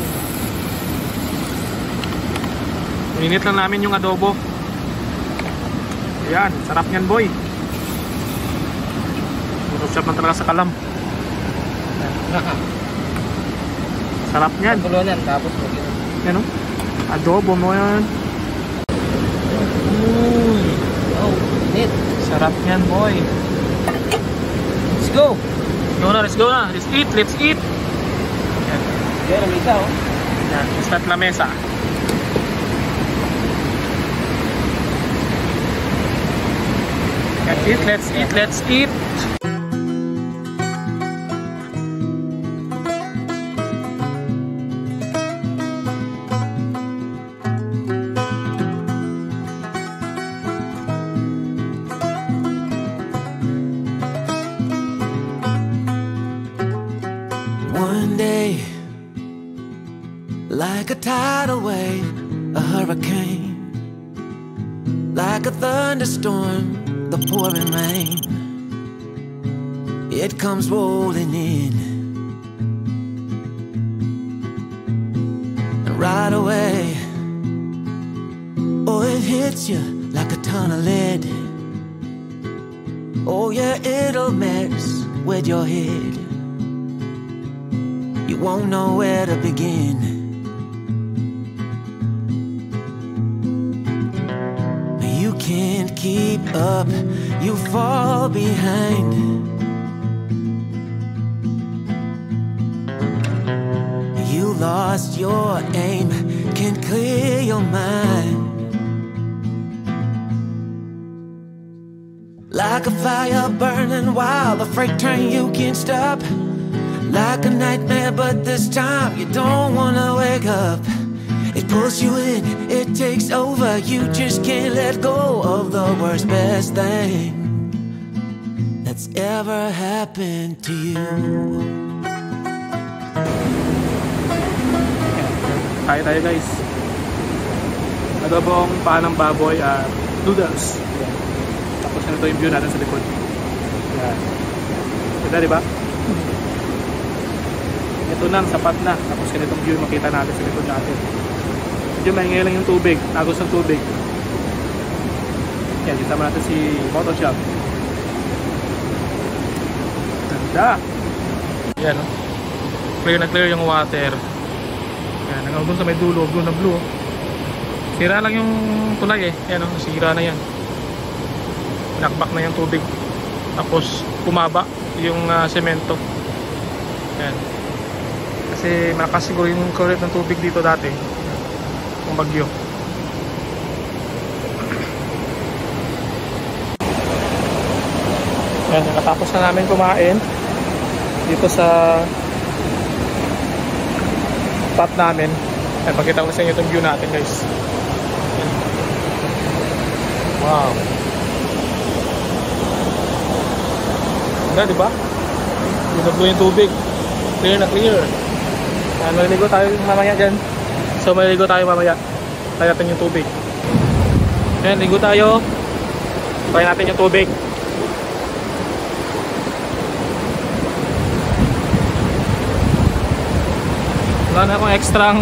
Mainit lang namin yung adobo. Ayan, sarap nyan, boy. Motochop lang talaga sa kalam. Sarap nyan. Tulunan, tapos Yan, oh. Adobo mo yan. oh, neat. Sarap nyan, boy. Let's go. Let's go na. Let's eat. Yan. Yan, may isa, oh. Yan, start la mesa. Let's eat. One day, like a tidal wave, a hurricane, like a thunderstorm, the pouring rain, it comes rolling in, and right away, oh, it hits you like a ton of lead. Oh yeah, it'll mess with your head. You won't know where to begin. You can't keep up, you fall behind. You lost your aim, can't clear your mind. Like a fire burning wild, a freight train you can't stop. Like a nightmare, but this time you don't wanna wake up. It pulls you in, it takes over. You just can't let go of the worst, best thing that's ever happened to you. Tayo guys. Adobong paa ng baboy at noodles. Yan. Tapos ito yung view natin sa likod. Yan. Ganda, diba? Ito na, sapat na. Tapos ganitong view makita natin sa likod natin. Medyo mahingay lang yung tubig, agos ng tubig. Yan, kita mo natin si Motor Shop. Ganda. Yan, no? Clear na clear yung water. Yan, hanggang doon sa may dulo, blue na blue. Sira lang yung tulay eh. Yan, no? Nasira na yan. Nakbak na yung tubig. Tapos pumaba yung semento. Yan. Kasi malakas siguro yung current ng tubig dito dati. Yung bagyo. Yan, nakatapos na namin kumain dito sa spot namin. Yan, pakita ko sa inyo itong view natin, guys. Yan. Wow. Ganda, diba? Blue yung tubig. Clear na clear. Yan, maliligo tayo mamaya dyan. So maliligo tayo mamaya. Kaya natin yung tubig. Yan, ligo tayo. Kaya natin yung tubig. Wala na akong extrang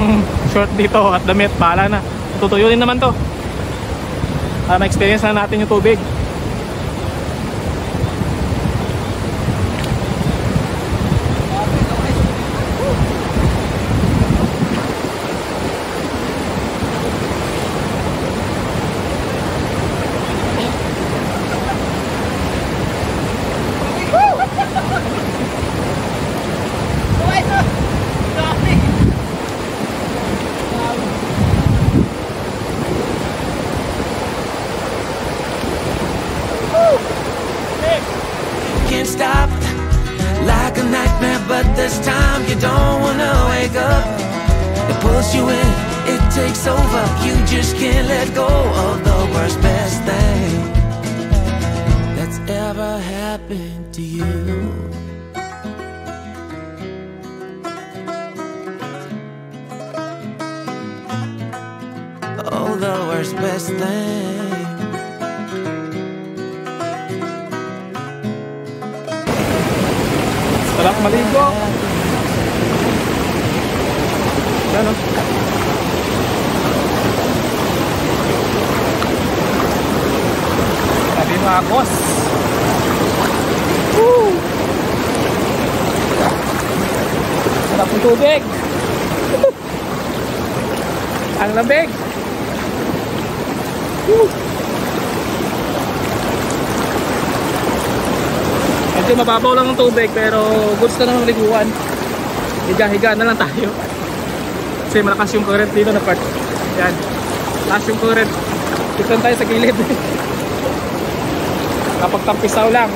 short dito at damit. Paala na. Tutuyunin naman to. Para ma-experience na natin yung tubig. Can't stop like a nightmare, but this time you don't wanna wake up. It pulls you in, it takes over. You just can't let go of the worst, best thing that's ever happened to you. Oh, the worst, best thing. Sarap maligo. Yan, no? Sabi mga boss. Woo! Sarap ng tubig. Ang lamig. Woo! Medyo mababaw lang ng tubig pero goods na naman liguan. Higa-higa na lang tayo. Kasi malakas yung current dito na part. Yan. Lakas yung current. Dito tayo sa gilid. Kapag tampisaw lang.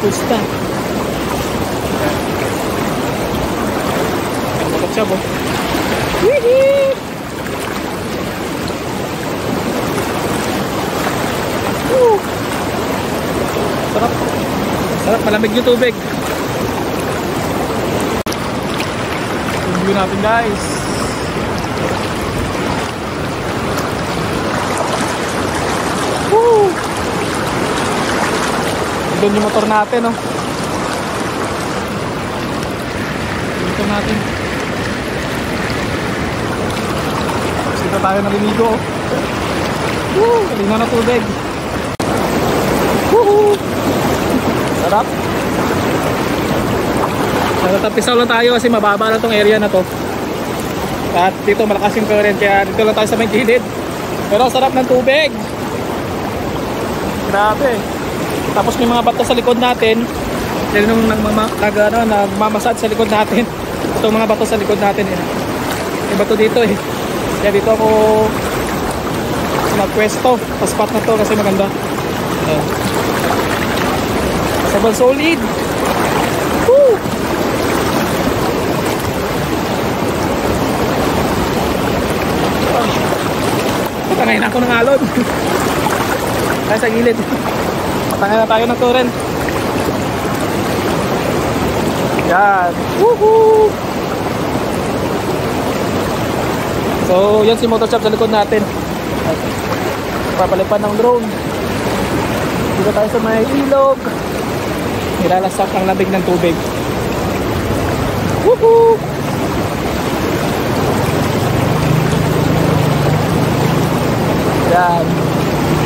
Goods na. Yan. Ang bakot siya po. Wihee! Woo! Sarap. Sarap, malamig yung tubig. Yung view natin, guys. Woo! Doon yung motor natin, no? Yung motor natin. Sito tayo naliligo. Woo! Kalina na tubig. Woo! Sarap. Natapisaw lang tayo kasi mababa na tong area na to. At dito malakas yung current kaya dito lang tayo sa may gilid. Pero sarap ng tubig. Grabe. Tapos may mga bato sa likod natin. Yan nung nagmamasad sa likod natin. Ito mga bato sa likod natin. May bato dito eh. Kaya dito ako nagpwesto sa spot na to kasi maganda. Ayan. Sabal solid. Woo! Patangay na ako ng alon. Tayo sa gilid. Patangay na tayo ng current. Yan. Woohoo! So yan si Motor Shop sa likod natin. papalipad ng drone. Dito tayo sa may ilog. Nilalasak ang labig ng tubig. Woohoo! Yan.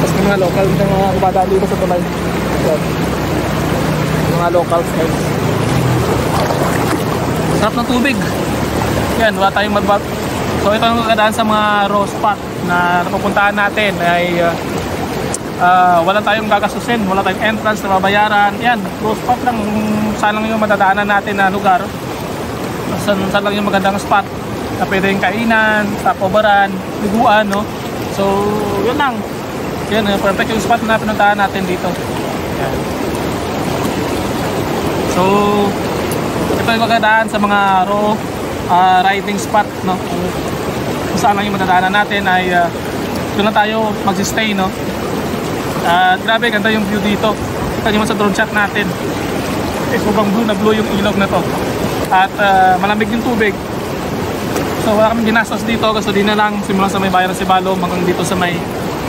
Tapos may mga local na mga kumadaan dito sa tulay. Yan. Mga locals guys. Sarap ng tubig. Yan, wala tayong madbat. So ito ang kakadaan sa mga raw spot na napupuntahan natin ay wala tayong gagasusin, wala tayong entrance na babayaran. Yan, raw spot lang. Saan lang yung madadaanan natin na lugar. Saan lang yung magandang spot na pwede yung kainan, stopoveran, liguan, no? So, yun lang. Yan, perfect yung spot na pinuntahan natin dito. Yan. So, ito yung magandaan sa mga raw riding spot, no? Kung saan lang yung madadaanan natin ay doon na tayo magsistay, no? Grabe, ganda yung view dito. Kita nyo sa drone shot natin. Sobrang blue yung ilog na to. At malamig yung tubig. So wala kaming ginastos dito, gasolina lang simula sa may bayan ng Sibalo hanggang dito sa may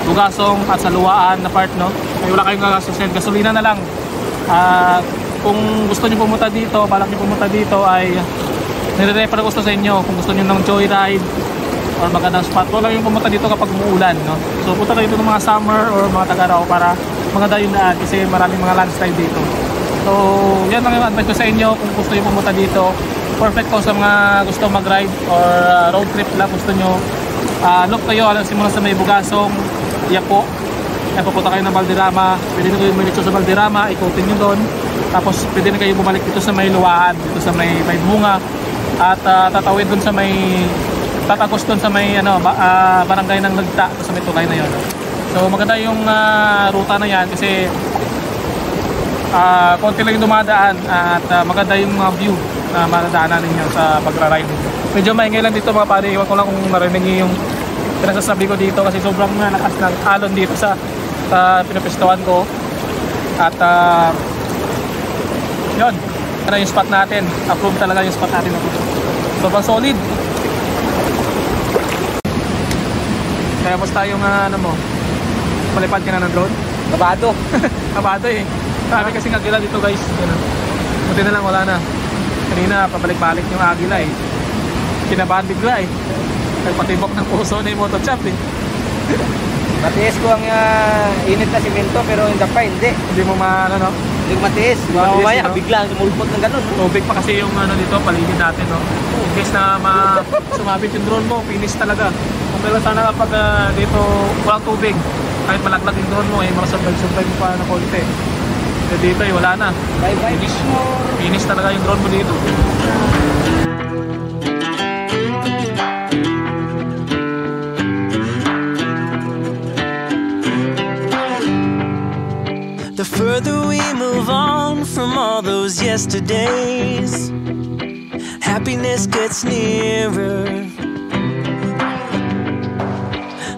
Tugasong at sa Luwaan na part, no? Ay wala kayong gagastusin, gasolina na lang. Kung gusto niyo pumunta dito, balak niyo pumunta dito ay nire-refer ko sa inyo kung gusto niyo ng joyride or magandang spot. Wala yung pumunta dito kapag umuulan, no? So punta kayo dito ng mga summer or mga Tagaraw para maganda yung daan kasi maraming mga landslide dito. So yan lang yung advice ko sa inyo kung gusto niyo pumunta dito. Perfect to sa mga gusto mag-ride or road trip lang gusto nyo. Look kayo, simula sa may Bugasong, Yapo. Ay pupunta kayo ng Valderrama. Pwede na kayo umiritso sa Valderrama, ikutin nyo doon. Tapos pwede na kayo bumalik dito sa may Luwaan, dito sa may Bunga. At tatawid doon sa may, tatagos doon sa may barangay ng Lagta, sa may tulay na yun. So maganda yung ruta na yan kasi konti lang yung dumadaan at maganda yung mga view na madadaanan ninyo sa pagra-ride. Medyo maingay lang dito mga pare, iwan ko lang kung narinig nyo yung pinasasabi ko dito kasi sobrang lakas ng alon dito sa pinapistuhan ko. At yun, ano yung spot natin, approve talaga yung spot natin. Sobrang solid. Kaya musta yung palipad ka na ng drone? Kabado. Kabado eh. Marami kasing agila dito guys. Buti na lang wala na. Kanina pabalik-balik yung agila eh. Kinabahan bigla eh. Nagpatibok ng puso na yung motochop eh. Matiis ko ang init na simento pero yung dapa hindi. Hindi mo no? Hindi ko matiis. Mamaya bigla sumulpot ng ganun. Tubig pa kasi yung dito, paligid natin, no? In case na sumabit yung drone mo, finish talaga. Kung kailan sana kapag dito walang tubig, kahit malaglag yung drone mo, marasurvive pa na konti. Dito eh, wala na. Bye-bye. Finish talaga yung drone mo dito. The further we move on from all those yesterdays, happiness gets nearer.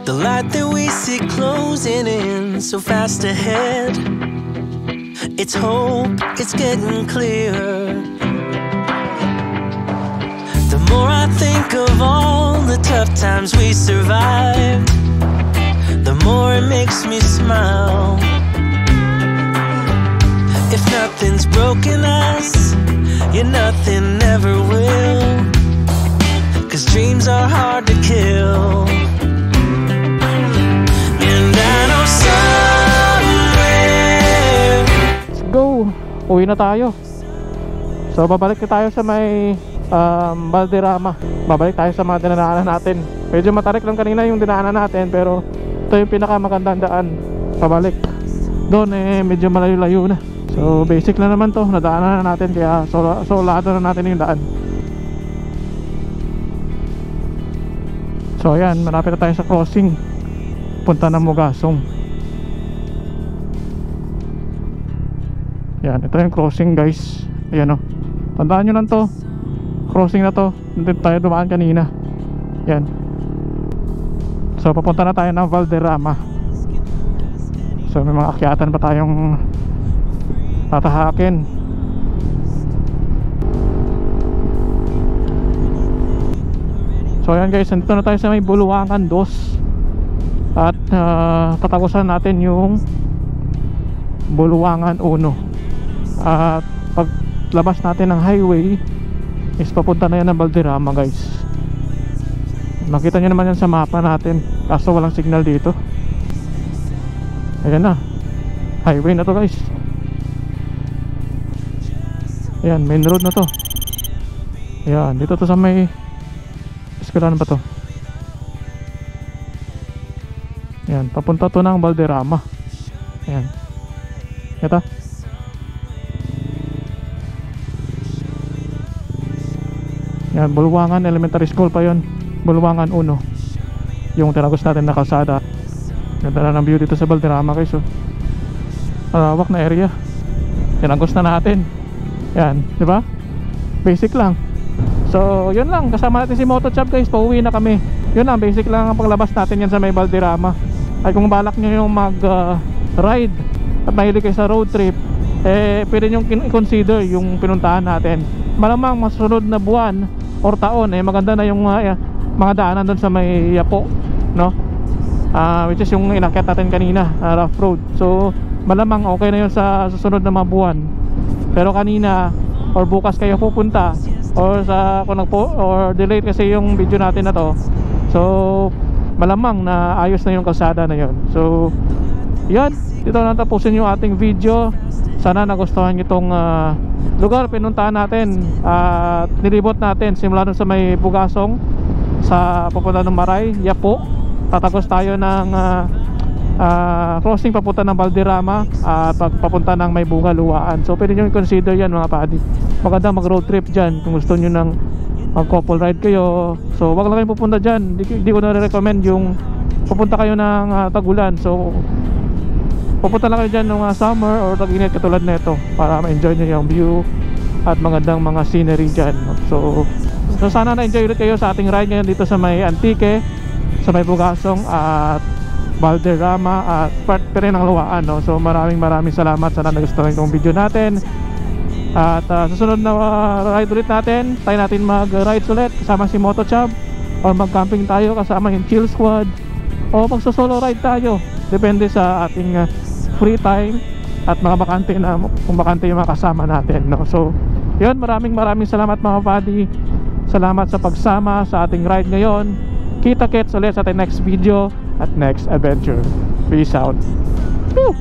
The light that we see closing in so fast ahead, it's hope, it's getting clearer. The more I think of all the tough times we survived, the more it makes me smile. If nothing's broken us, yeah, nothing never will. 'Cause dreams are hard to kill. And I know somewhere. Let's go! Uwi na tayo. So babalik na tayo sa may Valderrama. Babalik tayo sa mga dinaanan natin. Medyo matarik lang kanina yung dinaanan natin, pero ito yung pinakamagandang daan pabalik. Doon medyo malayo-layo na. So basic na naman to, nadaanan na natin, kaya solado na natin yung daan. So ayan, malapit na tayo sa crossing punta ng Mugasong. Yan, ito yung crossing guys. Ayan o, tandaan nyo lang to, crossing na to, hindi tayo dumaan kanina. Yan. So papunta na tayo ng Valderrama. So may mga akyatan pa tayong tatahakin. So ayan guys, nandito na tayo sa may Buluangan 2. At tatagusan natin yung Buluangan 1. At paglabas natin ng highway is papunta na yan ng Valderrama guys. Makita nyo naman yan sa mapa natin, kaso walang signal dito. Ayan na, highway na to guys. Ayan, main road na to. Ayan, dito to sa may eskwelahan ba to. Ayan, papunta to ng Valderrama. Ayan, ito. Ayan, Buluangan Elementary School pa yon, Buluangan 1 yung tinagos natin na kalsada. Ganda na ng view dito sa Valderrama guys, oh. Malawak na area, tinagos na natin. Yan, di ba? Basic lang. So, yun lang, kasama natin si Motochub guys, pauwi na kami. Yun lang, basic lang ang paglabas natin yan sa may Valderrama. Ay kung balak nyo yung mag ride at mahilig kayo sa road trip, pwede nyo i-consider yung pinuntahan natin. Malamang masunod na buwan or taon, maganda na yung mga daanan doon sa may Yapo, no? Which is yung inakyat natin kanina, rough road. So malamang okay na yun sa susunod na mga buwan. Pero kanina or bukas kayo pupunta, or sa or delayed kasi yung video natin na to, so malamang na ayos na yung kalsada na yun. So yan, dito na tapusin yung ating video. Sana nagustuhan nyo itong lugar pinuntahan natin at nilibot natin simula dun sa may Bugasong sa papunta ng Maray, Yapo. Tatagos tayo ng crossing papunta ng Valderrama at papunta ng may Bunga, Luwaan. So pwede nyo i-consider yan mga padi. Maganda mag road trip dyan kung gusto nyo ng mag couple ride kayo. So wag lang kayong pupunta dyan. Di ko na-recommend yung pupunta kayo ng tagulan. So pupunta lang kayo dyan ng summer or tag-init katulad nito para ma-enjoy nyo yung view at magandang mga scenery dyan. So sana na-enjoy ulit kayo sa ating ride ngayon dito sa may Antique, sa may Bugasong at Valderrama at part pa rin ng Luwaan, no? So maraming salamat, sana nagustuhan itong video natin. At susunod na ride ulit natin, tayo natin mag-ride ulit kasama si Motochub, or mag-camping tayo kasama yung Chill Squad, o magso-solo ride tayo, depende sa ating free time at mga bakante na, kung bakante yung mga kasama natin, no? So yun, maraming salamat mga buddy. Salamat sa pagsama sa ating ride ngayon. Kita-kits ulit sa ating next video at next adventure. Peace out. Woo!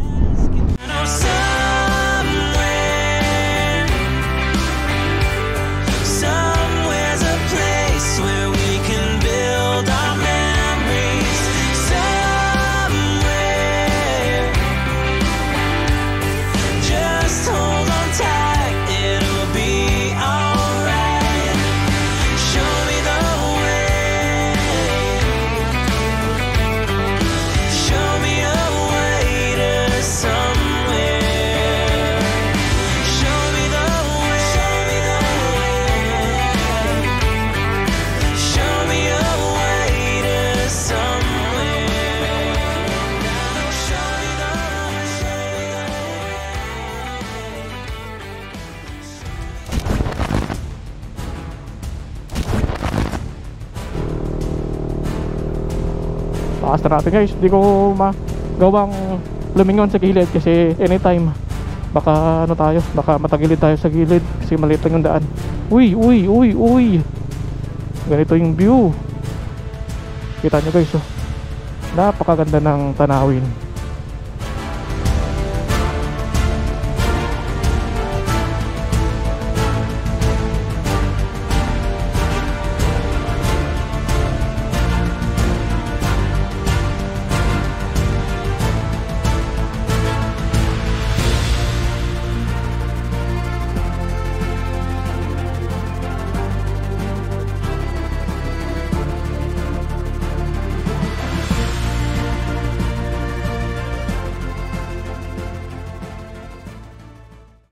Taas na natin guys, hindi ko magawang lumingon sa gilid kasi anytime baka baka matagilid tayo sa gilid kasi maliit lang yung daan. Uy, ganito yung view. Kita nyo guys, oh. Napakaganda ng tanawin.